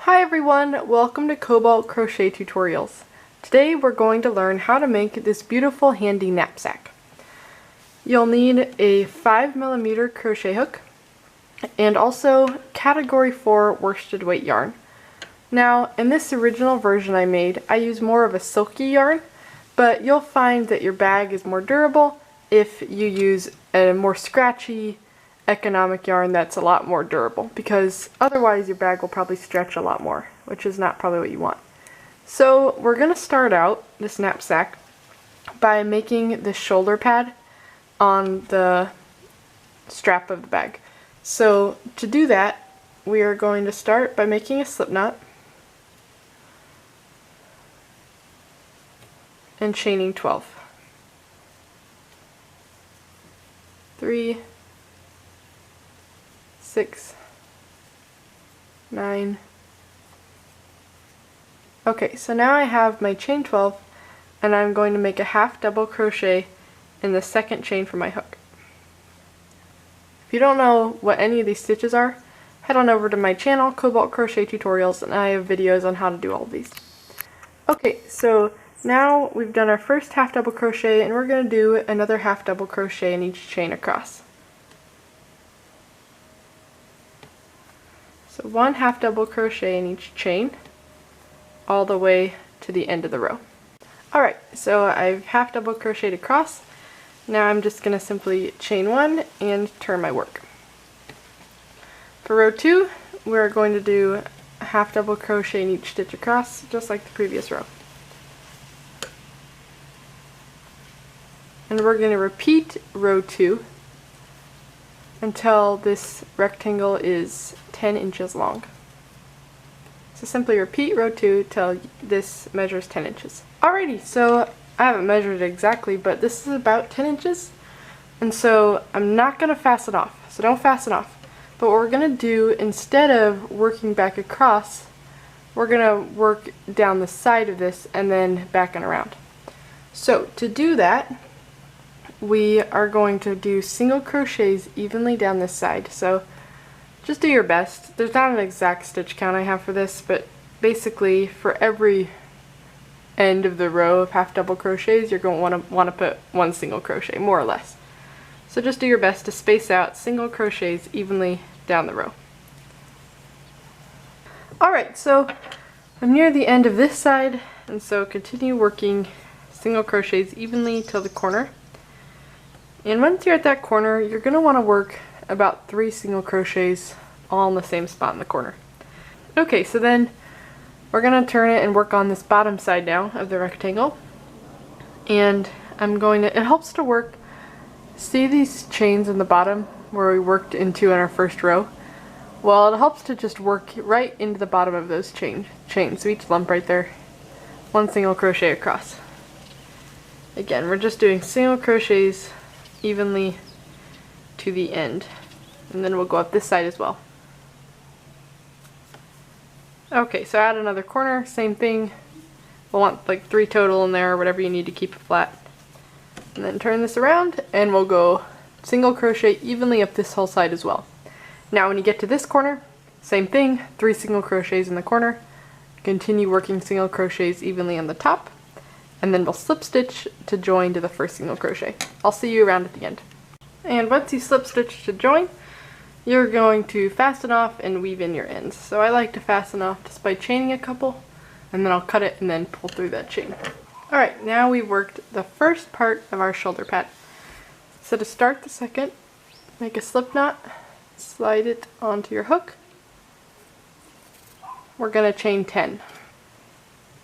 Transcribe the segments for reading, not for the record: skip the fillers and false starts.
Hi everyone, welcome to Cobalt Crochet Tutorials. Today we're going to learn how to make this beautiful handy knapsack. You'll need a 5mm crochet hook and also category 4 worsted weight yarn. Now in this original version I made, I use more of a silky yarn, but you'll find that your bag is more durable if you use a more scratchy economic yarn that's a lot more durable, because otherwise your bag will probably stretch a lot more, which is not probably what you want. So we're going to start out this knapsack by making the shoulder pad on the strap of the bag. So to do that, we are going to start by making a slip knot and chaining 12. 3, 6, 9. Okay, so now I have my chain 12 and I'm going to make a half double crochet in the second chain for my hook. If you don't know what any of these stitches are, head on over to my channel, Cobalt Crochet Tutorials, and I have videos on how to do all of these. Okay, so now we've done our first half double crochet and we're going to do another half double crochet in each chain across. So one half double crochet in each chain all the way to the end of the row. Alright, so I've half double crocheted across. Now I'm just going to simply chain 1 and turn my work. For row 2, we're going to do a half double crochet in each stitch across, just like the previous row. And we're going to repeat row 2 until this rectangle is 10 inches long. So simply repeat row 2 till this measures 10 inches. Alrighty, so I haven't measured it exactly, but this is about 10 inches. And so I'm not going to fasten off, so don't fasten off. But what we're going to do, instead of working back across, we're going to work down the side of this and then back and around. So to do that, we are going to do single crochets evenly down this side. So just do your best. There's not an exact stitch count I have for this, but basically for every end of the row of half double crochets you're going to want to put one single crochet, more or less. So just do your best to space out single crochets evenly down the row. Alright, so I'm near the end of this side, and so continue working single crochets evenly till the corner. And once you're at that corner, you're going to want to work about 3 single crochets all in the same spot in the corner. Okay, so then we're going to turn it and work on this bottom side now of the rectangle. And I'm going to, it helps to work, see these chains in the bottom where we worked into in our first row? Well, it helps to just work right into the bottom of those chains. So each lump right there, 1 single crochet across. Again, we're just doing single crochets evenly to the end, and then we'll go up this side as well. Okay, so add another corner, same thing. We'll want like 3 total in there, or whatever you need to keep it flat. And then turn this around and we'll go single crochet evenly up this whole side as well. Now when you get to this corner, same thing, 3 single crochets in the corner. Continue working single crochets evenly on the top, and then we'll slip stitch to join to the first single crochet. I'll see you around at the end. And once you slip stitch to join, you're going to fasten off and weave in your ends. So I like to fasten off just by chaining a couple, and then I'll cut it and then pull through that chain. Alright, now we've worked the first part of our shoulder pad. So to start the second, make a slip knot, slide it onto your hook. We're going to chain 10.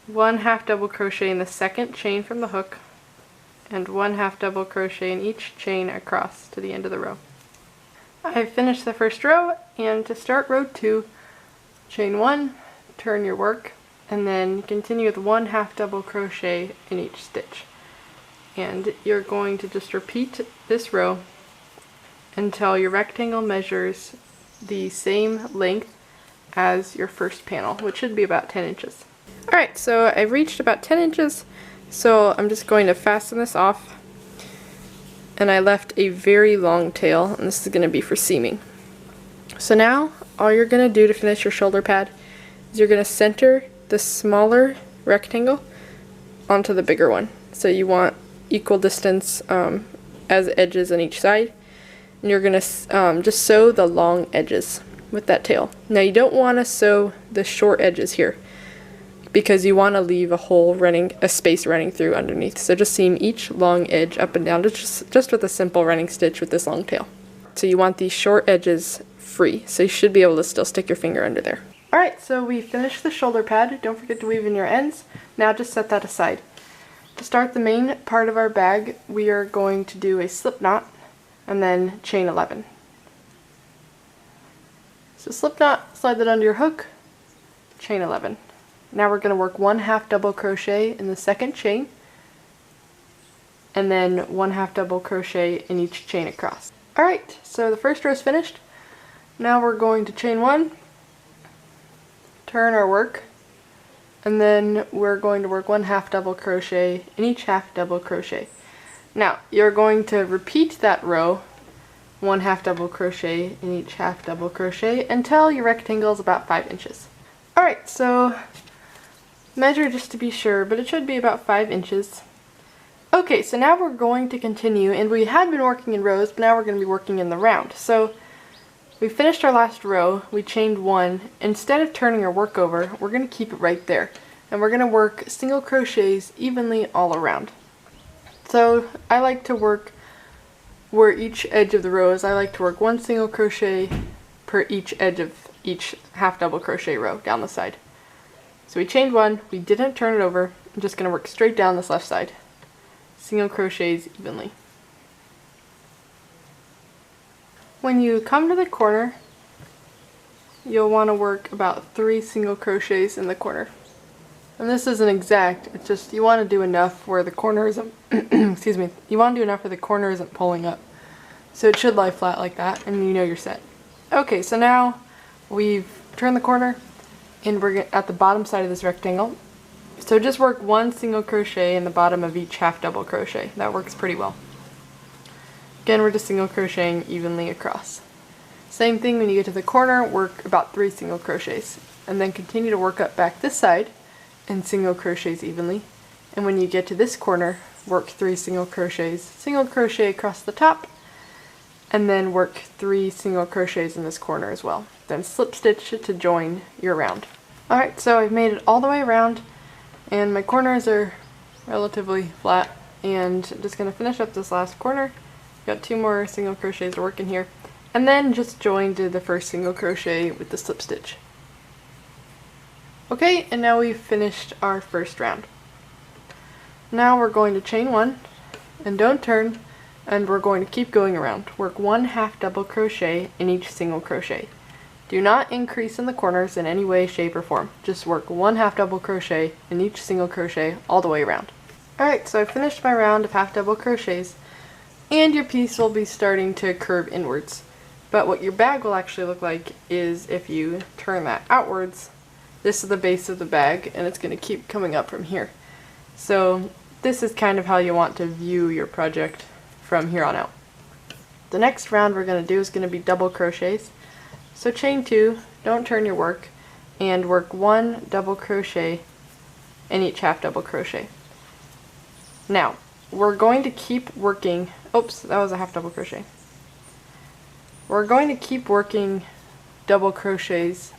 1 half double crochet in the second chain from the hook, and 1 half double crochet in each chain across to the end of the row. I've finished the first row, and to start row 2, chain 1, turn your work, and then continue with 1 half double crochet in each stitch. And you're going to just repeat this row until your rectangle measures the same length as your first panel, which should be about 10 inches. Alright, so I've reached about 10 inches, so I'm just going to fasten this off. And I left a very long tail, and this is going to be for seaming. So now, all you're going to do to finish your shoulder pad is you're going to center the smaller rectangle onto the bigger one. So you want equal distance as edges on each side, and you're going to just sew the long edges with that tail. Now you don't want to sew the short edges here because you want to leave a space running through underneath. So just seam each long edge up and down just with a simple running stitch with this long tail. So you want these short edges free, so you should be able to still stick your finger under there. Alright, so we finished the shoulder pad. Don't forget to weave in your ends. Now just set that aside. To start the main part of our bag, we are going to do a slip knot and then chain 11. So slip knot, slide that under your hook, chain 11. Now we're going to work 1/2 double crochet in the second chain, and then 1/2 double crochet in each chain across. Alright, so the first row is finished. Now we're going to chain 1, turn our work, and then we're going to work 1/2 double crochet in each half double crochet. Now you're going to repeat that row, 1/2 double crochet in each half double crochet until your rectangle is about 5 inches. Alright, so measure just to be sure, but it should be about 5 inches. Okay, so now we're going to continue, and we had been working in rows, but now we're going to be working in the round. So we finished our last row, we chained 1. Instead of turning our work over, we're going to keep it right there, and we're going to work single crochets evenly all around. So I like to work where each edge of the row is. I like to work 1 single crochet per each edge of each half double crochet row down the side. So we chained 1, we didn't turn it over. I'm just going to work straight down this left side. Single crochets evenly. When you come to the corner, you'll want to work about 3 single crochets in the corner. And this isn't exact, it's just you want to do enough where the corner isn't excuse me, you want to do enough where the corner isn't pulling up. So it should lie flat like that, and you know you're set. Okay, so now we've turned the corner, and we're at the bottom side of this rectangle. So just work 1 single crochet in the bottom of each half double crochet. That works pretty well. Again, we're just single crocheting evenly across. Same thing when you get to the corner, work about 3 single crochets, and then continue to work up back this side and single crochets evenly. And when you get to this corner, work 3 single crochets, single crochet across the top, and then work 3 single crochets in this corner as well. Then slip stitch to join your round. Alright, so I've made it all the way around, and my corners are relatively flat, and I'm just going to finish up this last corner. Got 2 more single crochets to work in here, and then just join to the first single crochet with the slip stitch. Okay, and now we've finished our first round. Now we're going to chain 1, and don't turn, and we're going to keep going around. Work 1/2 double crochet in each single crochet. Do not increase in the corners in any way, shape, or form. Just work 1/2 double crochet in each single crochet all the way around. Alright, so I finished my round of half double crochets, and your piece will be starting to curve inwards. But what your bag will actually look like is if you turn that outwards. This is the base of the bag, and it's going to keep coming up from here. So this is kind of how you want to view your project from here on out. The next round we're going to do is going to be double crochets. So chain 2, don't turn your work, and work 1 double crochet in each half double crochet. Now, we're going to keep working, oops, that was a half double crochet. We're going to keep working double crochets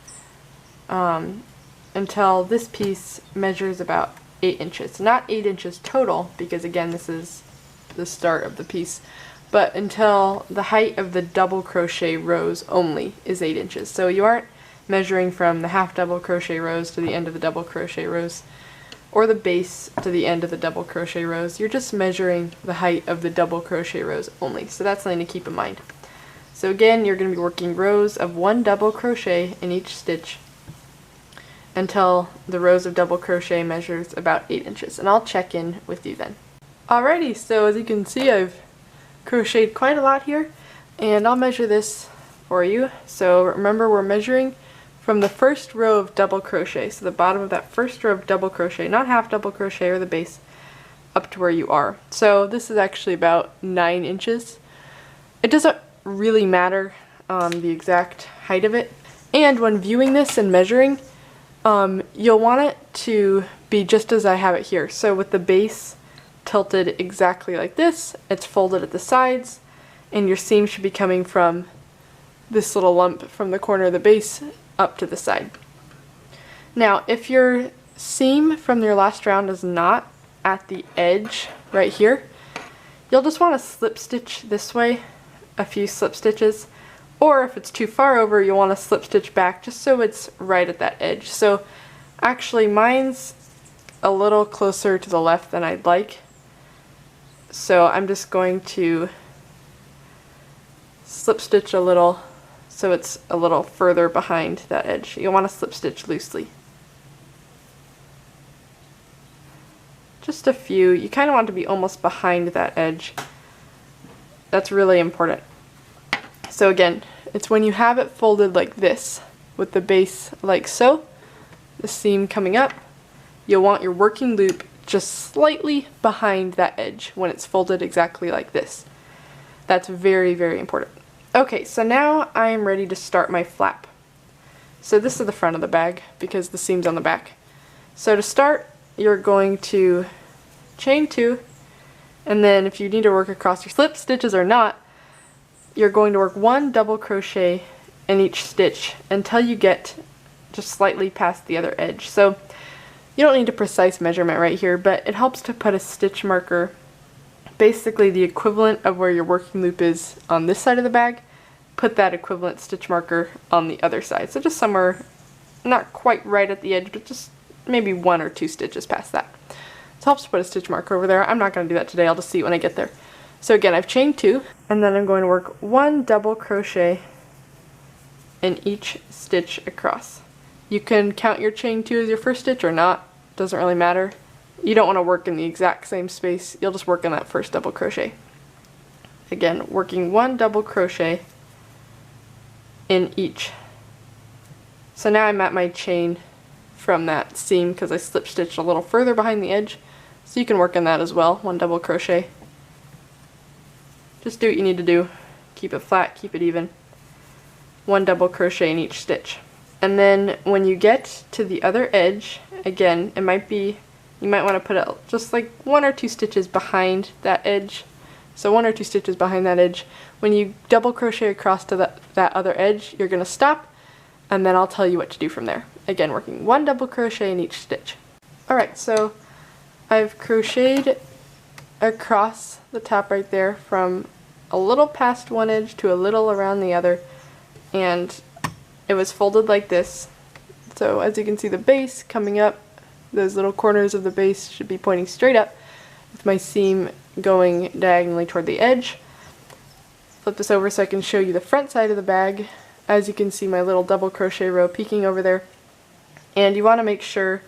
until this piece measures about 8 inches. Not 8 inches total, because again this is the start of the piece, but until the height of the double crochet rows only is 8 inches. So you aren't measuring from the half double crochet rows to the end of the double crochet rows, or the base to the end of the double crochet rows. You're just measuring the height of the double crochet rows only. So that's something to keep in mind. So again, you're going to be working rows of 1 double crochet in each stitch until the rows of double crochet measures about 8 inches, and I'll check in with you then. Alrighty, so as you can see, I've crocheted quite a lot here, and I'll measure this for you. So remember, we're measuring from the first row of double crochet, so the bottom of that first row of double crochet, not half double crochet or the base, up to where you are. So this is actually about 9 inches. It doesn't really matter the exact height of it, and when viewing this and measuring, You'll want it to be just as I have it here. So with the base tilted exactly like this, it's folded at the sides, and your seam should be coming from this little lump from the corner of the base up to the side. Now, if your seam from your last round is not at the edge right here, you'll just want to slip stitch this way, a few slip stitches, or if it's too far over, you'll want to slip stitch back just so it's right at that edge. So actually mine's a little closer to the left than I'd like, so I'm just going to slip stitch a little so it's a little further behind that edge. You'll want to slip stitch loosely. Just a few. You kind of want to be almost behind that edge. That's really important. So again, it's when you have it folded like this, with the base like so, the seam coming up, you'll want your working loop just slightly behind that edge when it's folded exactly like this. That's very, very important. Okay, so now I'm ready to start my flap. So this is the front of the bag because the seam's on the back. So to start, you're going to chain 2, and then if you need to work across your slip stitches or not, you're going to work 1 double crochet in each stitch until you get just slightly past the other edge. So you don't need a precise measurement right here, but it helps to put a stitch marker, basically the equivalent of where your working loop is on this side of the bag, put that equivalent stitch marker on the other side. So just somewhere not quite right at the edge, but just maybe 1 or 2 stitches past that. It helps to put a stitch marker over there. I'm not going to do that today, I'll just see it when I get there. So again, I've chained 2, and then I'm going to work 1 double crochet in each stitch across. You can count your chain 2 as your first stitch or not, doesn't really matter. You don't want to work in the exact same space, you'll just work in that first double crochet. Again, working 1 double crochet in each. So now I'm at my chain from that seam because I slip stitched a little further behind the edge, so you can work in that as well, 1 double crochet. Just do what you need to do. Keep it flat, keep it even. 1 double crochet in each stitch. And then when you get to the other edge, again, it might be, you might want to put it just like 1 or 2 stitches behind that edge. So 1 or 2 stitches behind that edge. When you double crochet across to that other edge, you're going to stop, and then I'll tell you what to do from there. Again, working 1 double crochet in each stitch. Alright, so I've crocheted across the top right there from a little past one edge to a little around the other, and it was folded like this. So as you can see, the base coming up, those little corners of the base should be pointing straight up with my seam going diagonally toward the edge. Flip this over so I can show you the front side of the bag. As you can see, my little double crochet row peeking over there, and you want to make sure,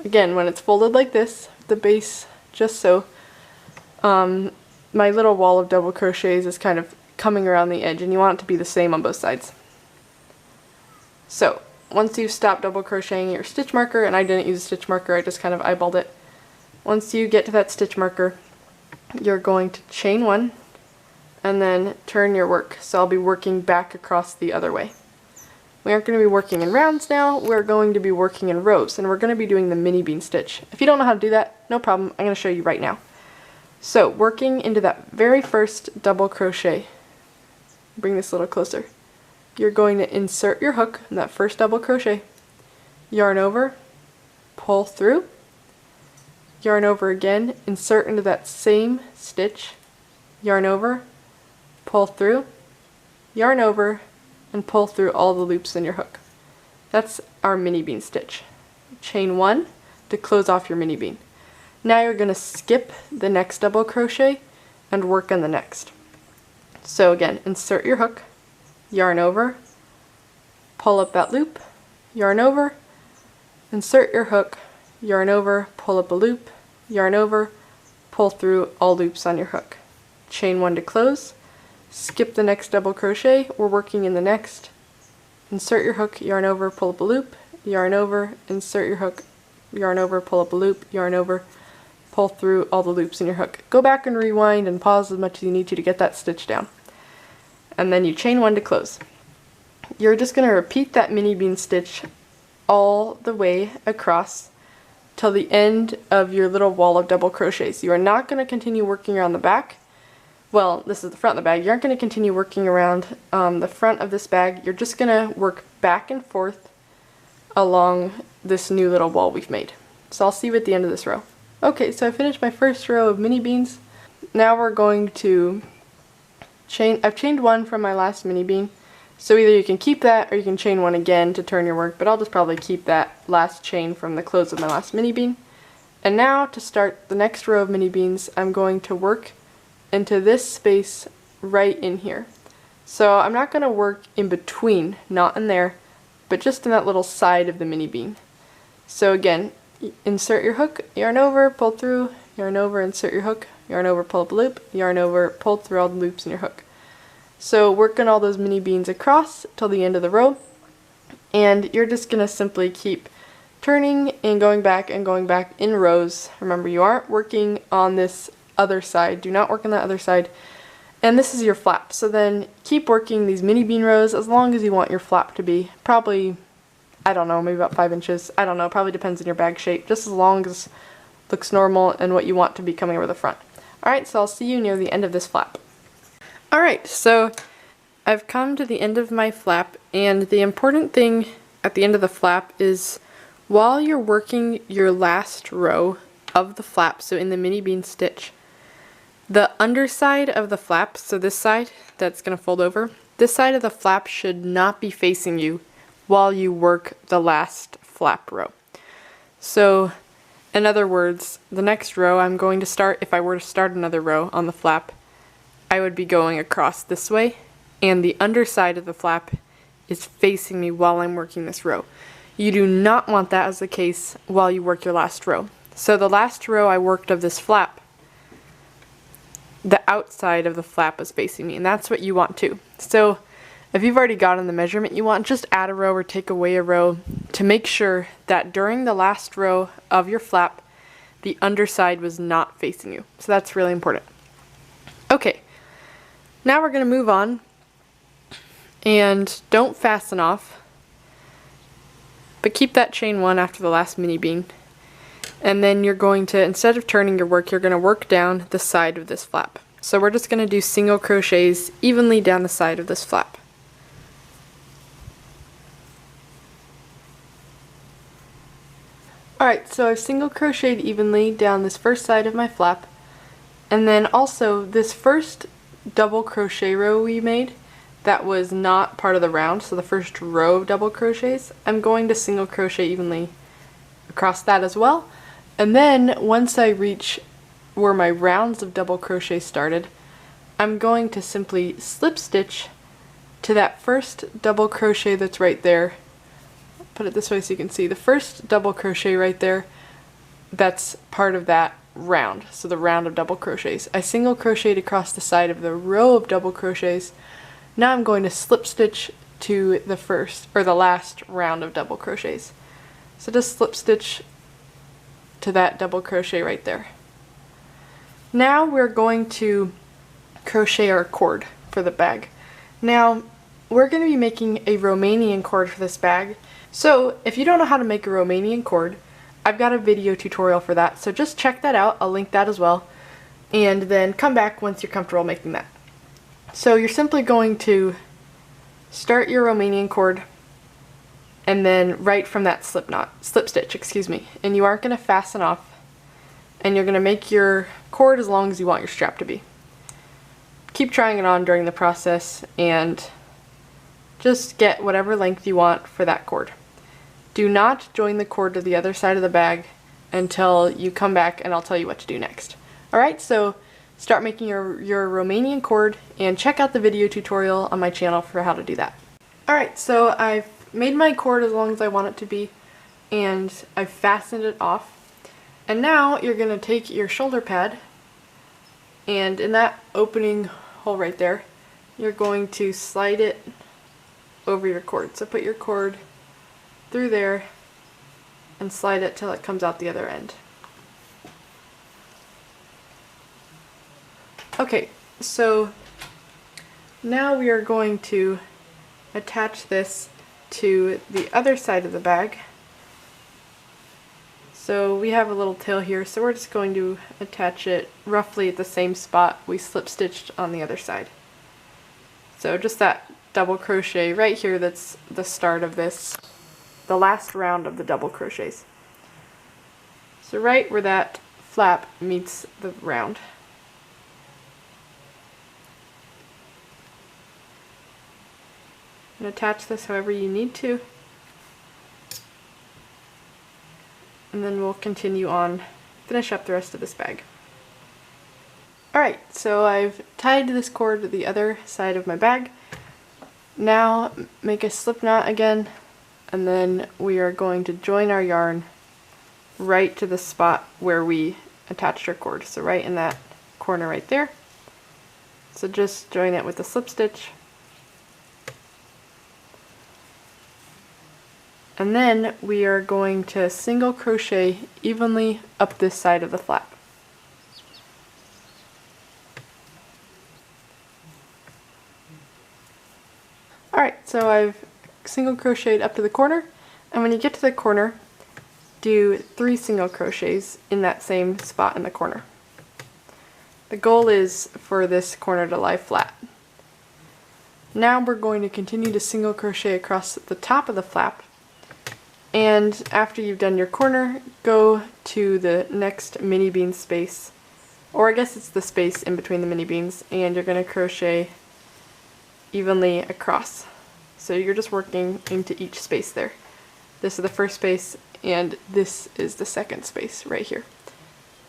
again, when it's folded like this, the base just so, my little wall of double crochets is kind of coming around the edge, and you want it to be the same on both sides. So once you've stopped double crocheting your stitch marker, and I didn't use a stitch marker, I just kind of eyeballed it. Once you get to that stitch marker, you're going to chain 1 and then turn your work. So I'll be working back across the other way. We aren't going to be working in rounds now, we're going to be working in rows, and we're going to be doing the mini bean stitch. If you don't know how to do that, no problem, I'm going to show you right now. So working into that very first double crochet, bring this a little closer, you're going to insert your hook in that first double crochet, yarn over, pull through, yarn over again, insert into that same stitch, yarn over, pull through, yarn over, and pull through all the loops in your hook. That's our mini bean stitch. Chain 1 to close off your mini bean. Now you're going to skip the next double crochet and work on the next. So again, insert your hook, yarn over, pull up that loop, yarn over, insert your hook, yarn over, pull up a loop, yarn over, pull through all loops on your hook. Chain 1 to close, skip the next double crochet, we're working in the next, insert your hook, yarn over, pull up a loop, yarn over, insert your hook, yarn over, pull up a loop, yarn over, pull through all the loops in your hook. Go back and rewind and pause as much as you need to get that stitch down. And then you chain 1 to close. You're just going to repeat that mini bean stitch all the way across till the end of your little wall of double crochets. You are not going to continue working around the back. Well, this is the front of the bag. You aren't going to continue working around the front of this bag. You're just going to work back and forth along this new little wall we've made. So I'll see you at the end of this row. Okay, so I finished my first row of mini beans. Now we're going to chain. I've chained one from my last mini bean. So either you can keep that or you can chain one again to turn your work, but I'll just probably keep that last chain from the close of my last mini bean. And now to start the next row of mini beans, I'm going to work into this space right in here. So I'm not going to work in between, not in there, but just in that little side of the mini bean. So again, insert your hook, yarn over, pull through, yarn over, insert your hook, yarn over, pull up a loop, yarn over, pull through all the loops in your hook. So working all those mini beans across till the end of the row, and you're just going to simply keep turning and going back in rows. Remember, you aren't working on this other side. Do not work on that other side. And this is your flap. So then keep working these mini bean rows as long as you want your flap to be. Probably, I don't know, maybe about 5 inches. I don't know, probably depends on your bag shape. Just as long as it looks normal and what you want to be coming over the front. Alright, so I'll see you near the end of this flap. Alright, so I've come to the end of my flap, and the important thing at the end of the flap is while you're working your last row of the flap, so in the mini bean stitch, the underside of the flap, so this side that's going to fold over, this side of the flap should not be facing you while you work the last flap row. So in other words, the next row I'm going to start, if I were to start another row on the flap, I would be going across this way, and the underside of the flap is facing me while I'm working this row. You do not want that as the case while you work your last row. So the last row I worked of this flap, the outside of the flap is facing me, and that's what you want too. So if you've already gotten the measurement you want, just add a row or take away a row to make sure that during the last row of your flap, the underside was not facing you. So that's really important. Okay. Now we're going to move on, and don't fasten off, but keep that chain one after the last mini bean, and then you're going to, instead of turning your work, you're going to work down the side of this flap. So we're just going to do single crochets evenly down the side of this flap. Alright, so I've single crocheted evenly down this first side of my flap, and then also this first double crochet row we made that was not part of the round, so the first row of double crochets, I'm going to single crochet evenly across that as well. And then once I reach where my rounds of double crochet started, I'm going to simply slip stitch to that first double crochet that's right there. Put it this way so you can see the first double crochet right there, that's part of that round, so the round of double crochets. I single crocheted across the side of the row of double crochets. Now I'm going to slip stitch to the first or the last round of double crochets. So just slip stitch to that double crochet right there. Now we're going to crochet our cord for the bag. Now we're going to be making a Romanian cord for this bag. So if you don't know how to make a Romanian cord, I've got a video tutorial for that, so just check that out. I'll link that as well, and then come back once you're comfortable making that. So you're simply going to start your Romanian cord, and then right from that slip stitch, and you aren't going to fasten off, and you're going to make your cord as long as you want your strap to be. Keep trying it on during the process, and just get whatever length you want for that cord. Do not join the cord to the other side of the bag until you come back and I'll tell you what to do next. Alright, so start making your Romanian cord and check out the video tutorial on my channel for how to do that. Alright, so I've made my cord as long as I want it to be, and I've fastened it off. And now you're going to take your shoulder pad, and in that opening hole right there, you're going to slide it over your cord. So put your cord through there and slide it till it comes out the other end. Okay, so now we are going to attach this to the other side of the bag. So we have a little tail here, so we're just going to attach it roughly at the same spot we slip stitched on the other side. So just that double crochet right here, that's the start of this, the last round of the double crochets. So right where that flap meets the round. And attach this however you need to. And then we'll continue on, finish up the rest of this bag. Alright, so I've tied this cord to the other side of my bag. Now make a slip knot again, and then we are going to join our yarn right to the spot where we attached our cord. So right in that corner right there. So just join it with a slip stitch. And then we are going to single crochet evenly up this side of the flap. Alright, so I've single crocheted up to the corner, and when you get to the corner, do 3 single crochets in that same spot in the corner. The goal is for this corner to lie flat. Now we're going to continue to single crochet across the top of the flap, and after you've done your corner, go to the next mini bean space, or I guess it's the space in between the mini beans, and you're going to crochet evenly across. So you're just working into each space there. This is the first space, and this is the second space right here.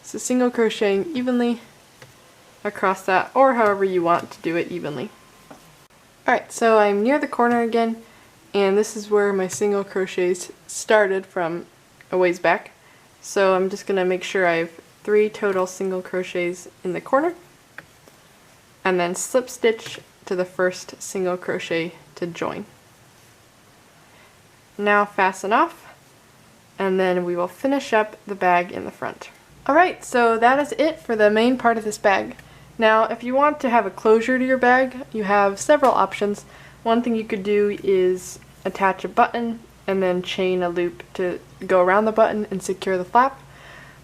So single crocheting evenly across that, or however you want to do it evenly. Alright, so I'm near the corner again, and this is where my single crochets started from a ways back. So I'm just going to make sure I have 3 total single crochets in the corner, and then slip stitch to the first single crochet to join. Now fasten off, and then we will finish up the bag in the front. Alright, so that is it for the main part of this bag. Now if you want to have a closure to your bag, you have several options. One thing you could do is attach a button and then chain a loop to go around the button and secure the flap.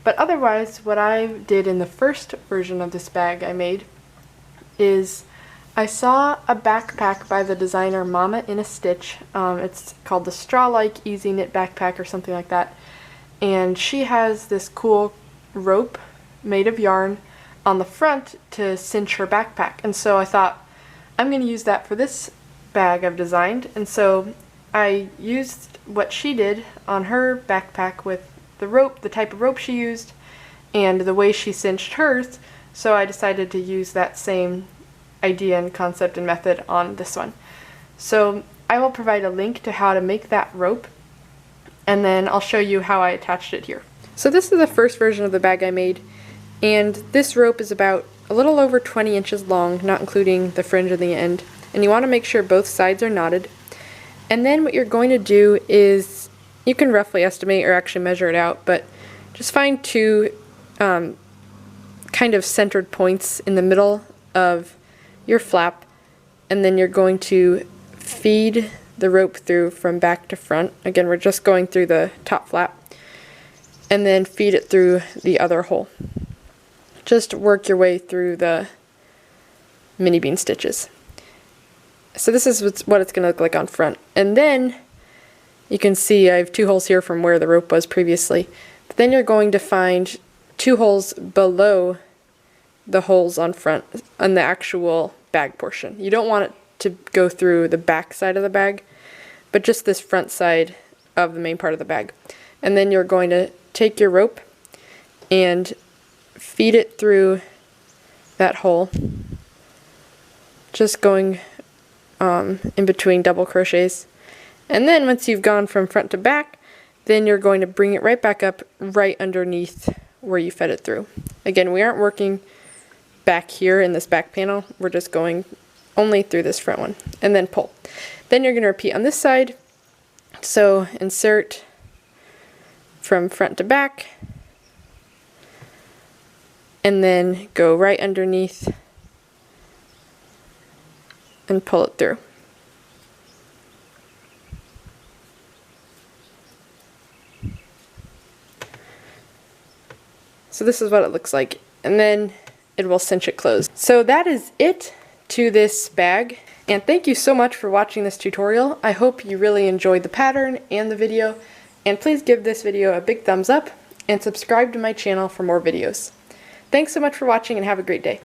But otherwise, what I did in the first version of this bag I made is I saw a backpack by the designer Mama in a Stitch. It's called the Straw-like Easy Knit Backpack or something like that. And she has this cool rope made of yarn on the front to cinch her backpack. And so I thought, I'm going to use that for this bag I've designed. And so I used what she did on her backpack with the rope, the type of rope she used, and the way she cinched hers. So I decided to use that same idea and concept and method on this one. So I will provide a link to how to make that rope, and then I'll show you how I attached it here. So this is the first version of the bag I made, and this rope is about a little over 20 inches long, not including the fringe at the end, and you want to make sure both sides are knotted. And then what you're going to do is, you can roughly estimate or actually measure it out, but just find 2 kind of centered points in the middle of your flap, and then you're going to feed the rope through from back to front. Again, we're just going through the top flap, and then feed it through the other hole. Just work your way through the mini bean stitches. So this is what it's going to look like on front. And then you can see I have 2 holes here from where the rope was previously. But then you're going to find 2 holes below the holes on front on the actual bag portion. You don't want it to go through the back side of the bag, but just this front side of the main part of the bag. And then you're going to take your rope and feed it through that hole, just going in between double crochets. And then once you've gone from front to back, then you're going to bring it right back up right underneath where you fed it through. Again, we aren't working back here in this back panel, we're just going only through this front one, and then pull. Then you're going to repeat on this side. So insert from front to back, and then go right underneath and pull it through. So this is what it looks like, and then it will cinch it closed. So that is it to this bag, and thank you so much for watching this tutorial. I hope you really enjoyed the pattern and the video, and please give this video a big thumbs up and subscribe to my channel for more videos. Thanks so much for watching and have a great day.